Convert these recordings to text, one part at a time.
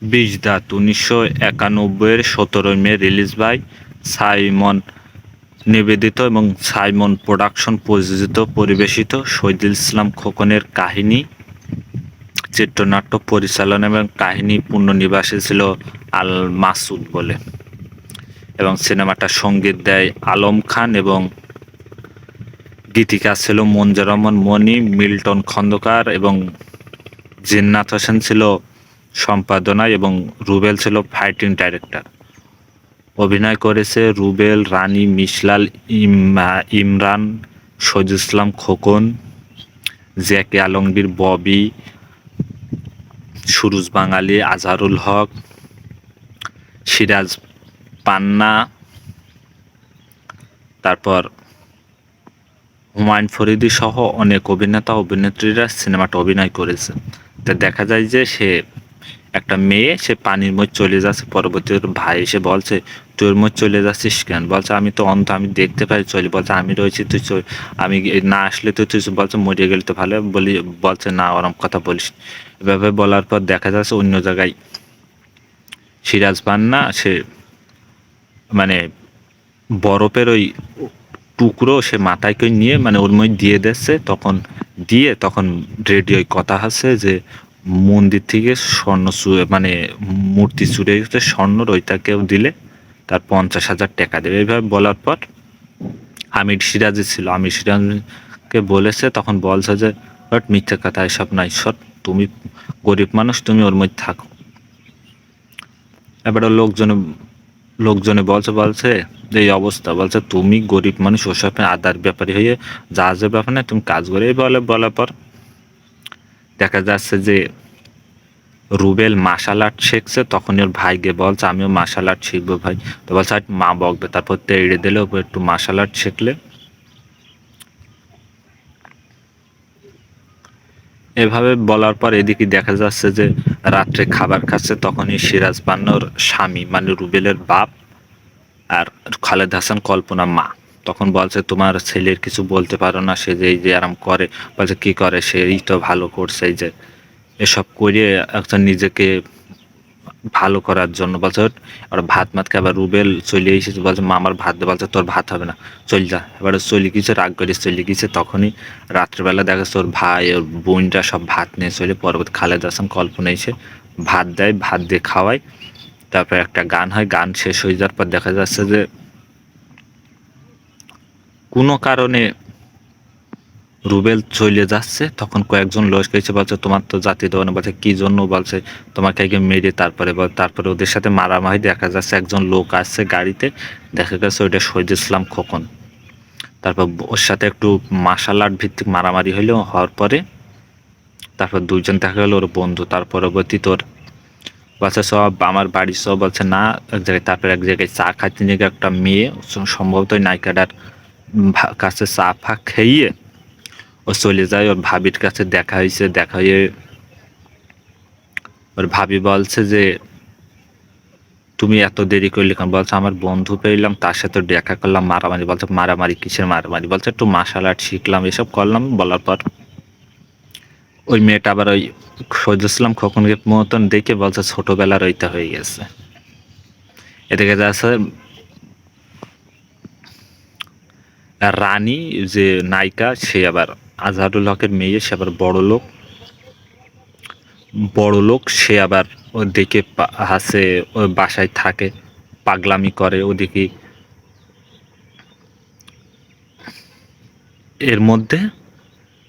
বীজদাত 1991-এর 17 May release by Simon নিবেদিত এবং Simon production প্রযোজিত পরিবেশিত শহীদুল ইসলাম খোকনের কাহিনী, চিত্রনাট্য পরিচালনা এবং কাহিনী পুনর্নিবাসী ছিল আল মাসুদ বলে এবং সিনেমাটা সঙ্গীত দেয় আলম খান এবং গীতিকার ছিল মঞ্জুর রহমান মনি, মিল্টন খন্দকার এবং জিন্নাত হোসেন ছিল সম্পাদনায় এবং রুবেল ছিল ফাইটিং ডাইরেক্টর। অভিনয় করেছে রুবেল, রানী, মিশলাল, ইমরান, শহীদুল ইসলাম খোকন, জ্যাকি আলমগীর, ববি, সুরুজ বাঙালি, আজহারুল হক, সিরাজ পান্না, তারপর হুমায়ুন ফরিদি সহ অনেক অভিনেতা অভিনেত্রীরা সিনেমাটা অভিনয় করেছে। তা দেখা যায় যে সে একটা মেয়ে, সে পানির মধ্যে চলে যাচ্ছে, পরবর্তী ভাই এসে বলছে তোর মধ্যে চলে যাচ্ছিস কেন? বলছে আমি তো অন্ধ, আমি দেখতে পাই চলি। বলছে আমি রয়েছি, তুই আমি না আসলে তো তুই বলছে মরে গেলে তো ভালো বলি। বলছে না ওরম কথা বলিস। এভাবে বলার পর দেখা যাচ্ছে অন্য জায়গায় সিরাজ পান্না সে মানে বরফের ওই টুকরো সে মাথায় করে নিয়ে মানে ওর মধ্যে দিয়ে দিচ্ছে, তখন রেডিওয় কথা আছে যে মন্দির থেকে স্বর্ণ মানে মূর্তি চুরে গেছে স্বর্ণর, ওইটাকেও দিলে তার 50,000 টাকা দেবে। এইভাবে বলার পর আমির সিরাজি ছিল, আমির সিরাজকে বলেছে, তখন বলছে যে বাট মিথ্যে কথা, এসব নাই, সব তুমি গরিব মানুষ, তুমি ওর মধ্যে থাকো। এবারে লোকজনে বলছে এই অবস্থা, বলছে তুমি গরিব মানুষ, ওসব আদার ব্যাপারে হয়ে জাহাজের ব্যাপার না, তুমি কাজ করে বলার পর দেখা যাচ্ছে যে রুবেল মার্শাল আর্ট শিখছে। তখন ওর ভাইকে বলছে আমিও মার্শাল আর্ট শিখবো ভাই। তো বলছে মা বকবে, তারপর তেড়ে দিলে একটু মার্শাল আর্ট শিখলে। এভাবে বলার পর এদিকে দেখা যাচ্ছে যে রাত্রে খাবার খাচ্ছে, তখনই সিরাজ পান্নার স্বামী মানে রুবেলের বাপ আর খালেদ হাসান কল্পনা মা তখন বলছে তোমার ছেলের কিছু বলতে পারো না, সে যে এই যে আরাম করে। বলছে কি করে, সেই তো ভালো করছে, এই যে এসব করে একজন নিজেকে ভালো করার জন্য। বলছে আর ভাত মাতকে আবার রুবেল চলে এসেছে, বলছে মামার ভাত দে। বলছে তোর ভাত হবে না, চল যা। এবারে চলে গিয়েছে, রাগ করে চলে গিয়েছে। তখনই রাত্রেবেলা দেখা যাচ্ছে ওর ভাই ওর বোনরা সব ভাত নিয়ে চলে, পরবর্তী খালেদ হাসান কল্পনা এসে ভাত দেয়, ভাত দিয়ে খাওয়ায়। তারপর একটা গান হয়, গান শেষ হয়ে যাওয়ার পর দেখা যাচ্ছে যে কোনো কারণে রুবেল চলে যাচ্ছে, তখন কয়েকজন লোক এসে বলছে তোমার তো জাতি দেওয়া না। বলছে কি জন্য? বলছে তোমাকে আগে মেরে তারপরে ওদের সাথে মারামারি। দেখা যাচ্ছে একজন লোক আসছে গাড়িতে, দেখা গেছে ওইটা শহীদুল ইসলাম খোকন। তারপর ওর সাথে একটু মার্শাল আর্ট ভিত্তিক মারামারি হওয়ার পরে তারপর দুইজন দেখা গেল ওর বন্ধু। তার পরবর্তী তোর বলছে সব আমার বাড়ি সব, বলছে না এক জায়গায়। তারপর এক জায়গায় চা খাইতে নিয়ে একটা মেয়ে, সম্ভবত নায়িকাটার কাছে চা ফা খেয়ে ও চলে যায়। ওর ভাবির কাছে দেখা হয়ে ওর ভাবি বলছে যে তুমি এত দেরি করলে কেন? বলছে আমার বন্ধু পেলাম, তার সাথে দেখা করলাম, মারামারি। বলছে মারামারি কিসের মারামারি? বলছে একটু মার্শাল আর্ট শিখলাম, এসব করলাম। বলার পর ওই মেয়েটা আবার ওই শহীদুল ইসলাম খোকনকে মতন দেখে বলছে ছোটবেলার ওইটা হয়ে গেছে। এদিকে যাচ্ছে রানী যে নায়িকা, সে আবার আজহারুল হকের মেয়ে, সে আবার বড় লোক। সে আবার ওদিকে হাসে, ওই বাসায় থাকে, পাগলামি করে। ওদিকে এর মধ্যে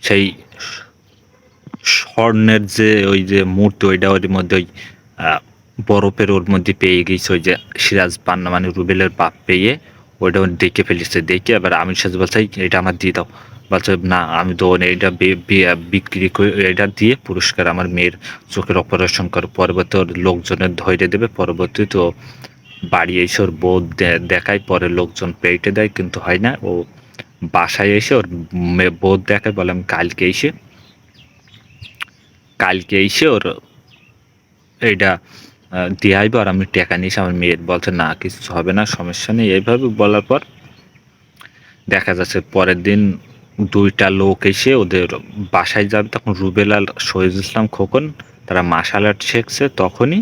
সেই স্বর্ণের যে ওই যে মূর্তি, ওইটা ওর মধ্যে ওই বরফের ওর মধ্যে পেয়ে গেছে ওই যে সিরাজ পান্না মানে রুবেলের বাপ পেয়ে ওইটা দেখে ফেলেছে। দেখে আবার আমির সাথে বলছে এটা আমার দিয়ে দাও। বলছে না আমি তো এইটা বিক্রি করে এটা দিয়ে পুরস্কার আমার মেয়ের চোখের অপারেশন করে, পরবর্তী ওর লোকজনের ধৈর্য দেবে। পরবর্তী তো বাড়ি এসে ওর বউ দেখায়, পরে লোকজন পেটে দেয় কিন্তু হয় না। ও বাসায় এসে ওর বউ দেখায়, বলে আমি কালকে এসে ওর এইটা দিয়ে আইব আর আমি টাকা নিয়েছি আমার মেয়ের। বলছে না কিছু হবে না, সমস্যা নেই। এইভাবে বলার পর দেখা যাচ্ছে পরের দিন দুইটা লোক এসে ওদের বাসায় যাবে। তখন রুবেল আর শহীদুল ইসলাম খোকন তারা মার্শাল আর্ট শিখছে। তখনই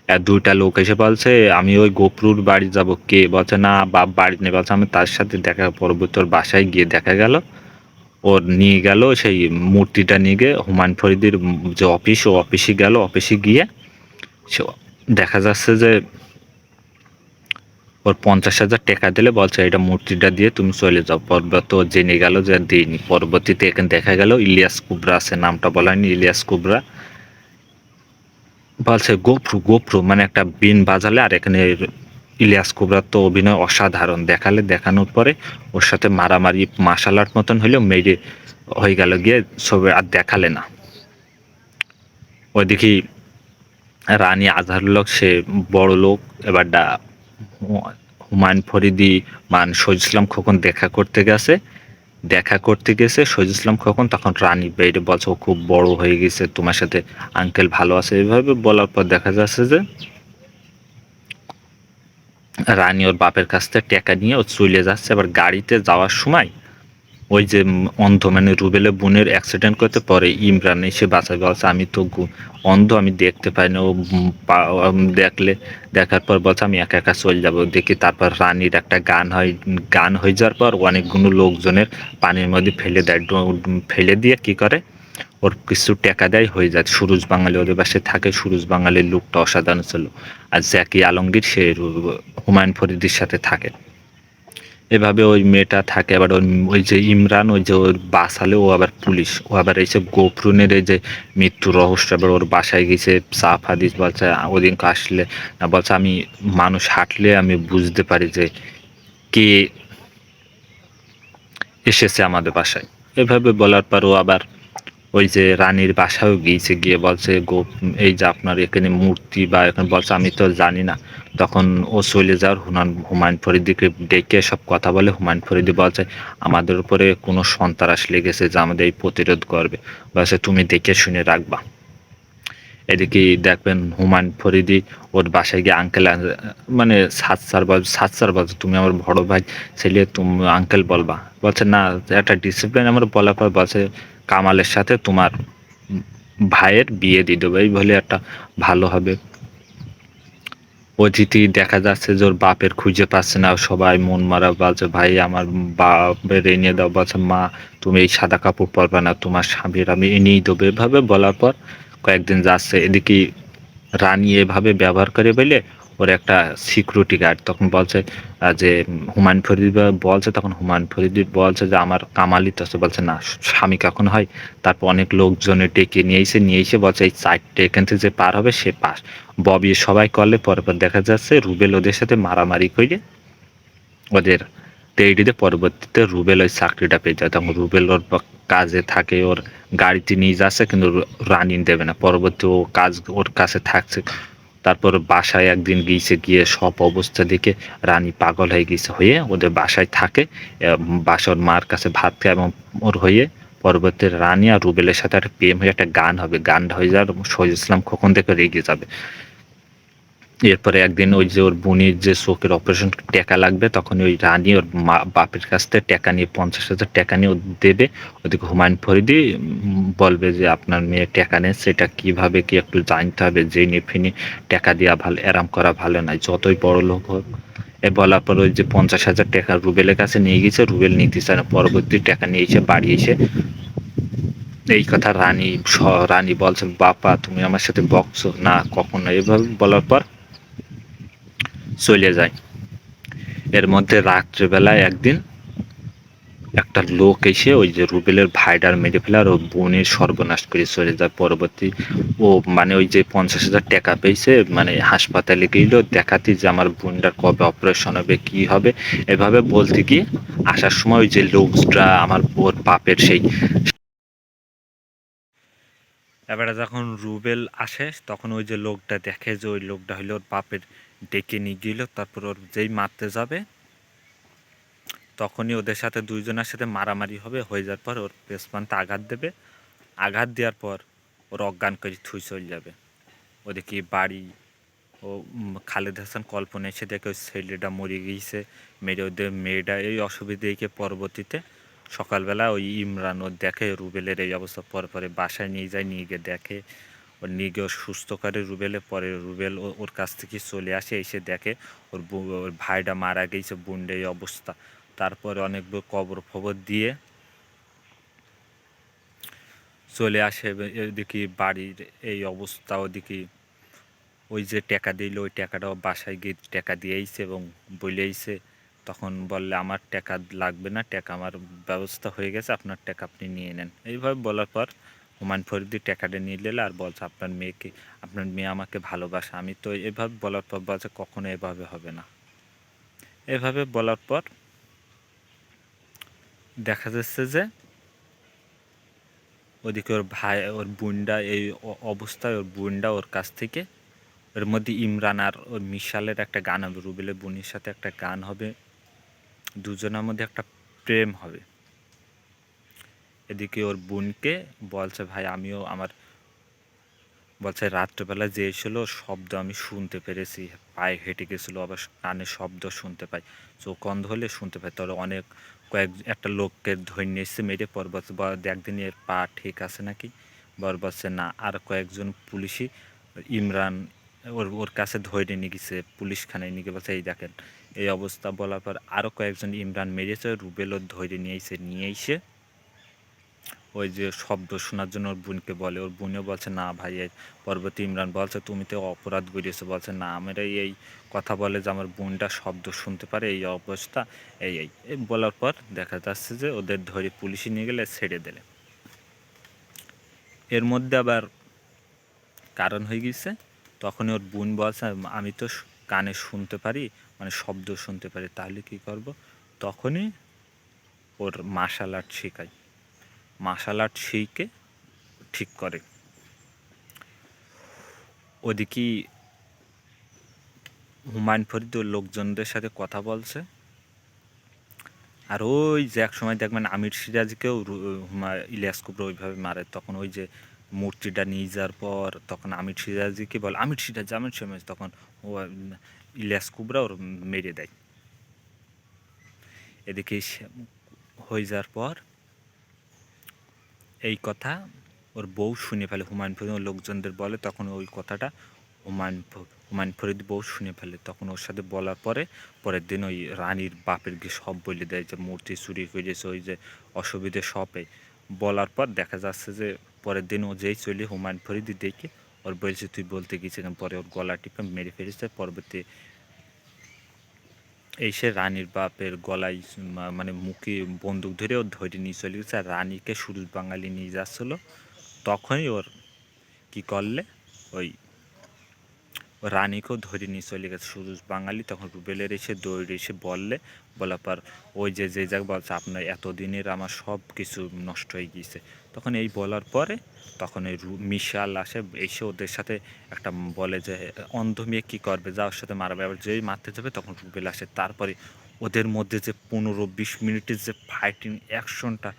আর দুইটা লোক এসে বলছে আমি ওই গোপরুর বাড়ি যাব, কে বলছে না বাপ বাড়ি নেই, বলছে আমি তার সাথে দেখা পরবর্তী ওর বাসায় গিয়ে দেখা গেল ওর নিয়ে গেল সেই মূর্তিটা নিয়ে গিয়ে হুমায়ুন ফরিদির যে অফিস, ও অফিসে গেল, অফিসে গিয়ে সে দেখা যাচ্ছে যে ওর 50,000 টাকা দিলে বলছে এটা মূর্তিটা দিয়ে তুমি চলে যাও। পর্বত জেনে গেল যে দিইনি। পরবর্তীতে এখানে দেখা গেল ইলিয়াস কুবরা আছে, নামটা বলা হয়নি, ইলিয়াস কুবরা বলছে গোপ্রু গোপ্রু মানে একটা বিন বাজালে, আর এখানে ইলিয়াস কুবরার তো অভিনয় অসাধারণ, দেখানোর পরে ওর সাথে মারামারি মার্শাল আর্ট মতন হইলেও মেরে হয়ে গেল গিয়ে ছবি আর দেখালে না। ওইদিকে রানী আজহারুল্লাহ সে বড় লোক, এবার হুমায়ুন ফরিদি শহীদ ইসলাম খোকন দেখা করতে গেছে শহীদ ইসলাম খোকন, তখন রানী বেড়ে বলছে ও খুব বড় হয়ে গেছে, তোমার সাথে আঙ্কেল ভালো আছে, এইভাবে বলার পর দেখা যাচ্ছে যে রানী ওর বাপের কাছ থেকে টাকা নিয়ে ও চলে যাচ্ছে। আবার গাড়িতে যাওয়ার সময় ওই যে অন্ধ মানে রুবেলের বোনের অ্যাক্সিডেন্ট করতে পরে ইমরান এসে বাঁচাবে, বলছে আমি তো অন্ধ, আমি দেখতে পাই না। ও দেখার পর বলছে আমি একা একা চলে যাবো দেখি। তারপর রানীর একটা গান হয়ে যাওয়ার পর অনেকগুলো লোকজনের পানির মধ্যে ফেলে দেয়, ফেলে দিয়ে কি করে ওর কিছু টাকা দেয়, হয়ে যায়। সুরুজ বাঙালি ওদের বাসায় থাকে, সুরুজ বাঙালির লোকটা অসাধারণ ছিল। আর জ্যাকি আলমগীর সে হুমায়ুন ফরিদির সাথে থাকে। এভাবে ওই মেয়েটা থাকে। আবার ওই যে ইমরান, ওই যে ওর বাসালে ও আবার পুলিশ, ও আবার এইসব গোফরুনের এই যে মৃত্যু রহস্য, আবার ওর বাসায় গেছে সাফ হাদিস বলছে ওদিনকে আসলে না, বলছে আমি মানুষ হাঁটলে আমি বুঝতে পারি যে কে এসেছে আমাদের বাসায়। এভাবে বলার পর ও আবার ওই যে রানীর বাসায়ও গিয়েছে, গিয়ে বলছে এই যে আপনার এখানে মূর্তি বা এখানে, বলছে আমি তো জানি না। তখন ও চলে যাওয়ার হুমায়ুন ফরিদিকে ডেকে সব কথা বলে। হুমায়ুন ফরিদি বলছে আমাদের উপরে কোনো সন্ত্রাস লেগেছে যে আমাদের এই প্রতিরোধ করবে, বলছে তুমি দেখে শুনে রাখবা। এদিকে দেখবেন হুমায়ুন ফরিদি ওর বাসায় গিয়ে আঙ্কেল মানে সাত স্যার বলছে তুমি আমার বড় ভাই ছেলে, তুমি আঙ্কেল বলবা। বলছে না, একটা ডিসিপ্লিন আমার বলার পর বলছে কামালের সাথে তোমার ভাইয়ের বিয়ে দিয়ে দেবো, এই বলে একটা ভালো হবে। অতিথি দেখা যাচ্ছে যে ওর বাপের খুঁজে পাচ্ছে না, সবাই মন মারা, বলছে ভাই আমার বাপের এনে দাও, বলছে মা তুমি এই সাদা কাপড় পরবে না, তোমার স্বামীর আমি এনেই দেবো। এভাবে বলার পর কয়েকদিন যাচ্ছে। এদিকে রানী এভাবে ব্যবহার করে বলে ওর একটা সিকিউরিটি গার্ড তখন বলছে যে হুমায়ুন ফরিদি বলছে, তখন হুমায়ুন ফরিদি বলছে যে আমার কামালি তো আছে, বলছে না স্বামী কখন হয়। তারপর অনেক লোকজনে ডেকে নিয়ে এসে বলছে এই চারটে এখান থেকে যে পার হবে সে পাস। ববি সবাই করলে পরপর দেখা যাচ্ছে রুবেল ওদের সাথে মারামারি করে ওদের টেডিতে, পরবর্তীতে রুবেল ওই চাকরিটা পেয়ে যায়। তখন রুবেল ওর কাজে থাকে, ওর গাড়িতে নিয়ে যাচ্ছে, কিন্তু রানিং দেবে না। পরবর্তী ও কাজ ওর কাছে থাকছে। তারপর বাসায় একদিন গিয়ে সব অবস্থা দেখে রানী পাগল হয়ে গেছে, হয়ে ওদের বাসায় থাকে। বাসার মার কাছে ভাত খায় এবং ওর হয়ে পরবর্তী রানী আর রুবেলের সাথে একটা প্রেম হয়ে একটা গান হবে, গানটা হয়ে যাওয়ার শহীদ ইসলাম খোকন দেখে রেগে যাবে। এরপরে একদিন ওই যে ওর বোনের যে চোখের অপারেশন টাকা লাগবে, তখন ওই রানী ওর বাপের কাছ থেকে টাকা নিয়ে 50,000 টাকা নিয়ে ও দেবে। ওদিকে হুমায়ুন ফরিদি বলবে যে আপনার মেয়ে টাকা নেয়, সেটা কিভাবে কি একটু জানতে হবে, জেনে ফিনে টাকা দেওয়া ভালো, এরাম করা ভালো নয়, যতই বড় লোক হোক। এ বলার পর ওই যে 50,000 টাকা রুবেলের কাছে নিয়ে গেছে, রুবেল নিতে চায় না। পরবর্তী টাকা নিয়ে এসে বাড়ি এসে এই কথা রানী বলছে বাপা তুমি আমার সাথে বকছো না কখনো, এভাবে বলার পর চলে যায়। এর মধ্যে রাত্রেবেলায় একদিন একটা লোক এসে ওই যে রুবেলের ভাইডার মেরে ফেলে আর ও বোনের সর্বনাশ করে চলে যায়। পরবর্তী ও মানে ওই যে 50,000 টাকা পেয়েছে, মানে হাসপাতালে গেল দেখাতে যে আমার বোনটার কবে অপারেশন হবে কি হবে, এভাবে বলতে গিয়ে আসার সময় ওই যে লোকটা আমার ওর বাপের সেই, এবারে যখন রুবেল আসে তখন ওই যে লোকটা দেখে যে ওই লোকটা হইলো ওর বাপের, ডেকে নিয়ে গেল। তারপর ওর যেই মারতে যাবে তখনই ওদের সাথে দুইজনের সাথে মারামারি হবে, হয়ে যাওয়ার পর ওর পেসপান্তে আঘাত দেবে। আঘাত দেওয়ার পর ওর অজ্ঞান করে থুই চলে যাবে। ওদিকে বাড়ি ও খালেদ হাসান কল্পনা এসে দেখে ওই ছেলেটা মরে গিয়েছে, মেরে ওদের মেয়েটা এই অসুবিধে দেখে পরবর্তীতে সকালবেলা ওই ইমরান ও দেখে রুবেলের এই অবস্থা, পরে বাসায় নিয়ে যায়, নিয়ে গিয়ে দেখে ওর নিয়ে গিয়ে সুস্থ করে রুবেলে। পরে রুবেল ওর কাছ থেকে চলে আসে, এসে দেখে ওর ভাইটা মারা গেছে, বোনটা এই অবস্থা। তারপরে অনেক কবর ফবর দিয়ে চলে আসে। এদিকে বাড়ির এই অবস্থা, ওদিকে ওই যে টাকা দিল, ওই টাকাটাও বাসায় গিয়ে টাকা দিয়েইছে এবং বলেইছে। তখন বললে আমার টাকা লাগবে না, টাকা আমার ব্যবস্থা হয়ে গেছে, আপনার টাকা আপনি নিয়ে নেন। এইভাবে বলার পর হুমায়ুন ফরিদি টাকাটা নিয়ে নিলে আর বলছে আপনার মেয়ে আমাকে ভালোবাসে। আমি তো এভাবে বলার পর বলছে কখনো এভাবে হবে না। এভাবে বলার পর দেখা যাচ্ছে যে ওদিকে ওর ভাই, ওর বোনটা এই অবস্থায়, ওর বোনটা ওর কাছ থেকে, এর মধ্যে ইমরান আর ওর মিশালের একটা গান হবে, রুবেলের বোনের সাথে একটা গান হবে, দুজনের মধ্যে একটা প্রেম হবে। এদিকে ওর বোনকে বলছে ভাই আমিও আমার, বলছে রাত্রেবেলা যে এসেছিলো শব্দ আমি শুনতে পেরেছি, পায়ে হেঁটে গেছিলো, আবার কানে শব্দ শুনতে পাই, চোখ অন্ধ হলে শুনতে পাই। তাহলে অনেক একটা লোককে ধরে নিয়ে এসছে মেরে। পর বলছে একদিন এর পা ঠিক আছে নাকি, বর বলছে না। আর কয়েকজন পুলিশই ইমরান ওর কাছে ধরে নিয়ে গেছে, পুলিশখানায় নিয়ে গিয়ে বলছে এই দেখেন এই অবস্থা। বলার পর আরও কয়েকজন ইমরান মেরেছে, রুবেলও ধরে নিয়ে এসে ওই যে শব্দ শোনার জন্য ওর বোনকে বলে। ওর বোনও বলছে না ভাই। পরবর্তী ইমরান বলছে তুমি তো অপরাধ করিয়েছো। বলছে না, আমরা এই কথা বলে যে আমার বোনটা শব্দ শুনতে পারে, এই অবস্থা, এই বলার পর দেখা যাচ্ছে যে ওদের ধরে পুলিশে নিয়ে গেলে ছেড়ে দিলে। এর মধ্যে আবার কারণ হয়ে গেছে, তখনই ওর বোন বলছে আমি তো কানে শুনতে পারি, মানে শব্দ শুনতে পারি, তাহলে কি করব। তখনই ওর মার্শাল আর্ট শেখায়, মার্শাল আর্ট শিখে ঠিক করে। ওদিকে হুমায়ুন ফরিদ ওর লোকজনদের সাথে কথা বলছে। আর ওই যে এক সময় দেখবেন আমির সিরাজকেও ইলিয়াস কুবরা ওইভাবে মারে। তখন ওই যে মূর্তিটা নিয়ে যাওয়ার পর তখন আমির সিরাজকে বলে আমির সিরাজ, তখন ও ইলিয়াস কুবরা ওর মেরে দেয়। এদিকে হয়ে যাওয়ার পর এই কথা ওর বউ শুনে ফেলে, হুমায়ুন ফরিদ লোকজনদের বলে, তখন ওই কথাটা হুমায়ুন ফরিদ বউ শুনে ফেলে। তখন ওর সাথে বলার পরে পরের দিন ওই রানীর বাপের গিয়ে সব বলে দেয় যে মূর্তি চুরি করেছে, ওই যে অসুবিধে সবে বলার পর দেখা যাচ্ছে যে পরের দিন ও যেই চলে হুমায়ুন ফরিদ দেখে ওর বলছে তুই বলতে গিয়েছিলাম, পরে ওর গলা টিপে মেরে ফেলেছে। পরবর্তী এই সে রানীর বাপের গলায় মানে মুখে বন্দুক ধরে ওর ধরে নিয়ে চলে গেছে। আর রানীকে সুরজ বাঙালি নিয়ে যাচ্ছিলো, তখনই ওর কী করলে ওই রানীকেও ধরে নিয়ে চলে গেছে সুরজ বাঙালি। তখন রুবেলের এসে দৌড়ে এসে বলার পর ওই যে জায়গা বলছে আপনার এতদিনের আমার সব কিছু নষ্ট হয়ে গিয়েছে। তখন এই বলার পরে তখন এই মিশাল আসে, এসে ওদের সাথে একটা বলে যে অন্ধ মেয়ে কী করবে, যা ওর সাথে মারবে। আবার যেই মারতে যাবে তখন রুবেল আসে। তারপরে ওদের মধ্যে যে 15-20 মিনিটের যে ফাইটিং অ্যাকশনটা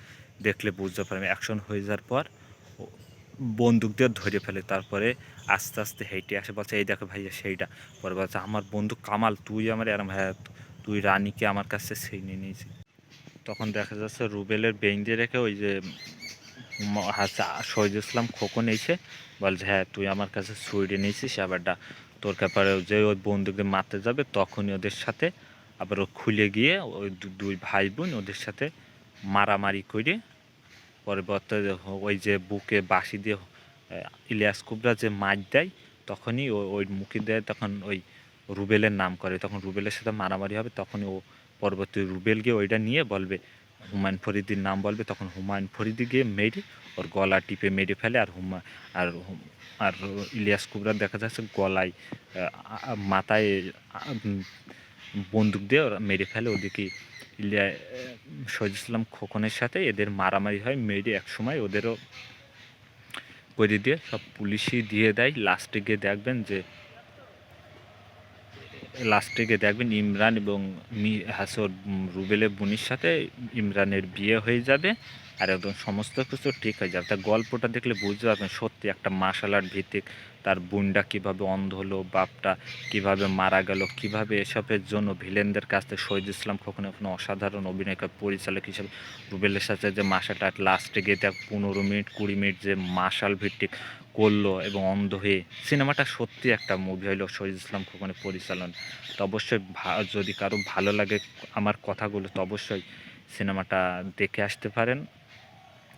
দেখলে বুঝতে পারবে। অ্যাকশন হয়ে যাওয়ার পর বন্দুক দিয়ে ধরে ফেলে। তারপরে আস্তে আস্তে হেঁটে আসে, বলছে এই দেখো ভাইয়া সেইটা। পরে বলছে আমার বন্ধু কামাল, তুই আমার এরম, হ্যাঁ তুই রানীকে আমার কাছে ছিনিয়ে নিয়েছি। তখন দেখা যাচ্ছে রুবেলের বেঞ্চে রেখে ওই যে শহীদ ইসলাম খোকন এসে বলছে হ্যাঁ তুই আমার কাছে ছুঁড়ে নিয়েছিস, আবারটা তোর ব্যাপারে যে ওই বন্দুকে মারতে যাবে তখনই ওদের সাথে আবার ও খুলে গিয়ে ওই দুই ভাই বোন ওদের সাথে মারামারি করে পরবর্তী ওই যে বুকে বাঁশি দিয়ে ইলিয়াস কুবরা যে মাছ দেয়, তখনই ওই মুখে দেয়, তখন ওই রুবেলের নাম করে। তখন রুবেলের সাথে মারামারি হবে, তখনই ও পরবর্তী রুবেল গিয়ে ওইটা নিয়ে বলবে হুমায়ুন ফরিদির নাম বলবে। তখন হুমায়ুন ফরিদি গিয়ে মেরে ওর গলা টিপে মেরে ফেলে। আর আর ইলিয়াস কুবরা দেখা যাচ্ছে গলায় মাথায় বন্দুক দিয়ে ওরা মেরে ফেলে। ওদিকে শহীদ ইসলাম খোকনের সাথে এদের মারামারি হয়, মেরে একসময় ওদেরও করে দিয়ে সব পুলিশই দিয়ে দেয়। লাস্টে গিয়ে দেখবেন ইমরান এবং হাসর রুবেলের বোনের সাথে ইমরানের বিয়ে হয়ে যাবে আর একদম সমস্ত কিছু ঠিক হয়ে যাবে। তার গল্পটা দেখলে বুঝতে পারবেন সত্যি একটা মার্শাল আর্ট ভিত্তিক। তার বোনটা কীভাবে অন্ধ হলো, বাপটা কীভাবে মারা গেল, কীভাবে এসবের জন্য ভিলেনদের কাছ থেকে শহীদ ইসলাম কখনো অসাধারণ অভিনয় পরিচালক হিসেবে রুবেলের সাথে যে মার্শাল আর্ট লাস্টে গিয়ে দেখ 15 মিনিট 20 মিনিট যে মার্শাল ভিত্তিক করলো এবং অন্ধ হয়ে, সিনেমাটা সত্যি একটা মুভি হলো শহীদ ইসলাম খোকনের পরিচালনা। তো অবশ্যই যদি কারো ভালো লাগে আমার কথাগুলো, তো অবশ্যই সিনেমাটা দেখে আসতে পারেন।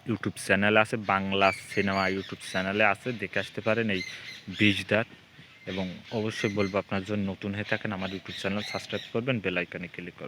ইউটিউব চ্যানেল আছে, বাংলা সিনেমা ইউটিউব চ্যানেলে আছে, দেখে আসতে পারেন এই বিষদার। এবং অবশ্যই বলবো আপনার জন্য নতুন হয়ে থাকেন আমার ইউটিউব চ্যানেল সাবস্ক্রাইব করবেন, বেল আইকনে ক্লিক করবেন।